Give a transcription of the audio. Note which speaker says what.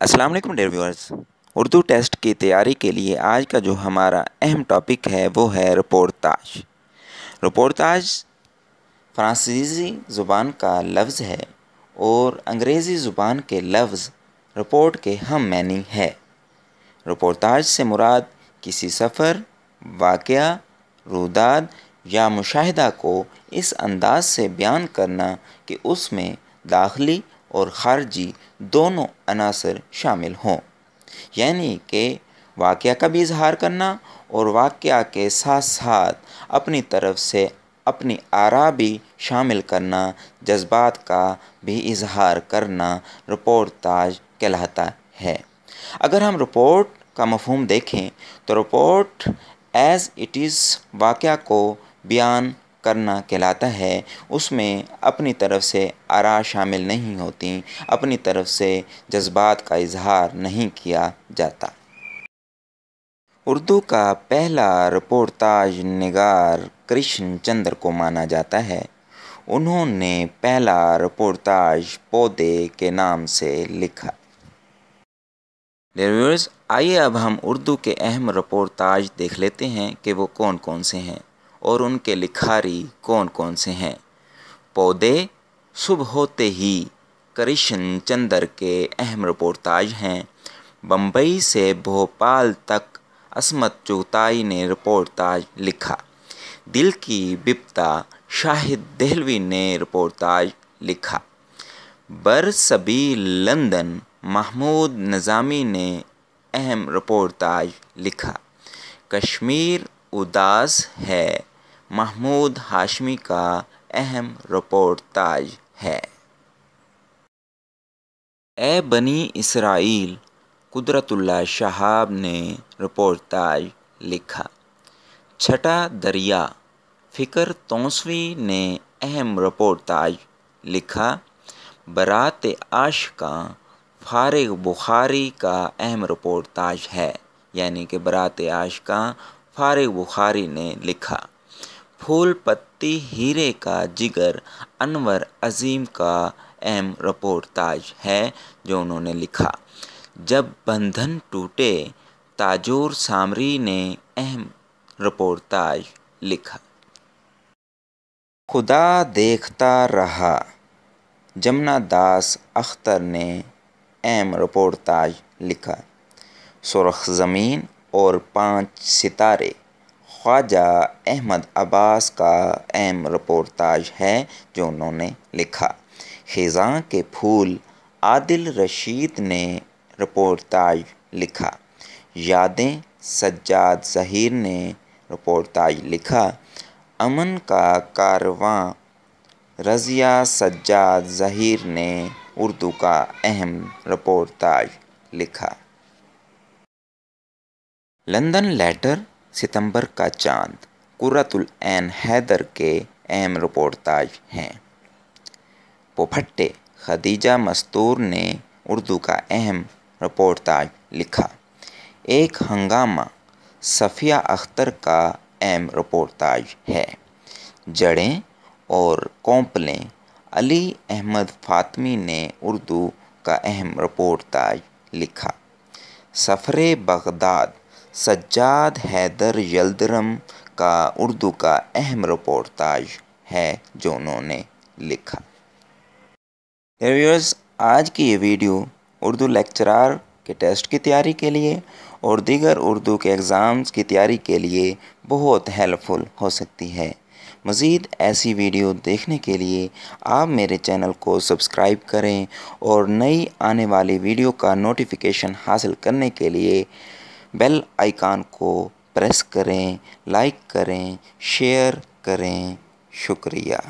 Speaker 1: अस्सलाम वालेकुम dear viewers. Urdu test की तैयारी के लिए आज का जो हमारा अहम टॉपिक है वो है रिपोर्टाज। रिपोर्टाज फ्रांसीसी ज़ुबान का लफ्ज़ है और अंग्रेज़ी ज़ुबान के लफ्ज़ रिपोर्ट के हम मैनी है। रिपोर्टाज से मुराद किसी सफ़र, वाक़या, रुदाद या मुशाहिदा को इस अंदाज़ से बयान करना कि उसमें दाखिली और ख़ारजी दोनों अनासर शामिल हों, यानी कि वाक़या का भी इजहार करना और वाक़या के साथ साथ अपनी तरफ से अपनी आरा भी शामिल करना, जज्बात का भी इजहार करना रिपोर्टाज कहलाता है। अगर हम रिपोर्ट का मफ़हूम देखें तो रिपोर्ट एज़ इट इज़ वाक़या को बयान करना कहलाता है। उसमें अपनी तरफ से आरा शामिल नहीं होती, अपनी तरफ से जज्बात का इजहार नहीं किया जाता। उर्दू का पहला रिपोर्टाज निगार कृष्ण चंद्र को माना जाता है। उन्होंने पहला रिपोर्टाज पौधे के नाम से लिखा। डियर व्यूअर्स, आइए अब हम उर्दू के अहम रिपोर्टाज देख लेते हैं कि वो कौन कौन से हैं और उनके लिखारी कौन कौन से हैं। पौधे सुबह होते ही कृष्ण चंद्र के अहम रिपोर्टाज हैं। बम्बई से भोपाल तक असमत चुगताई ने रिपोर्टाज लिखा। दिल की बिप्ता शाहिद देहलवी ने रिपोर्टाज लिखा। बरसबी लंदन महमूद निज़ामी ने अहम रिपोर्टाज लिखा। कश्मीर उदास है महमूद हाशमी का अहम रिपोर्टाज है। ए बनी इसराइल कुदरतुल्लाह शहाब ने रिपोर्टाज लिखा। छठा दरिया फ़िक्र तौसवी ने अहम रिपोर्टाज लिखा। बरात आशिक़ां फारिग बुखारी का अहम रिपोर्टाज है, यानी कि बरात आशिक़ां फारिग बुखारी ने लिखा। फूल पत्ती हीरे का जिगर अनवर अज़ीम का अहम रिपोर्टाज है जो उन्होंने लिखा। जब बंधन टूटे ताजूर सामरी ने अहम रिपोर्टाज लिखा। खुदा देखता रहा जमुना दास अख्तर ने अहम रिपोर्टाज लिखा। सुर्ख ज़मीन और 5 सितारे ख्वाजा अहमद अब्बास का अहम रिपोर्टाज है जो उन्होंने लिखा। ख़िज़ां के फूल आदिल रशीद ने रिपोर्टाज लिखा। यादें सज्जाद ज़हीर ने रिपोर्टाज लिखा। अमन का कारवां रज़िया सज्जाद ज़हीर ने उर्दू का अहम रिपोर्टाज लिखा। लंदन लेटर सितंबर का चांद कुर्रतुल ऐन हैदर के अहम रिपोर्टाज हैं। पोफट्टे खदीजा मस्तूर ने उर्दू का अहम रिपोर्टाज लिखा। एक हंगामा सफ़िया अख्तर का अहम रिपोर्टाज है। जड़ें और कौंपलें अली अहमद फ़ातमी ने उर्दू का अहम रिपोर्टाज लिखा। सफ़रे बगदाद सज्जाद हैदर यल्दरम का उर्दू का अहम रिपोर्टाज है जो उन्होंने लिखा। व्यूअर्स, आज की ये वीडियो उर्दू लेक्चरार के टेस्ट की तैयारी के लिए और दीगर उर्दू के एग्ज़ाम्स की तैयारी के लिए बहुत हेल्पफुल हो सकती है। मज़ीद ऐसी वीडियो देखने के लिए आप मेरे चैनल को सब्सक्राइब करें और नई आने वाली वीडियो का नोटिफिकेशन हासिल करने के लिए बेल आइकन को प्रेस करें, लाइक करें, शेयर करें। शुक्रिया।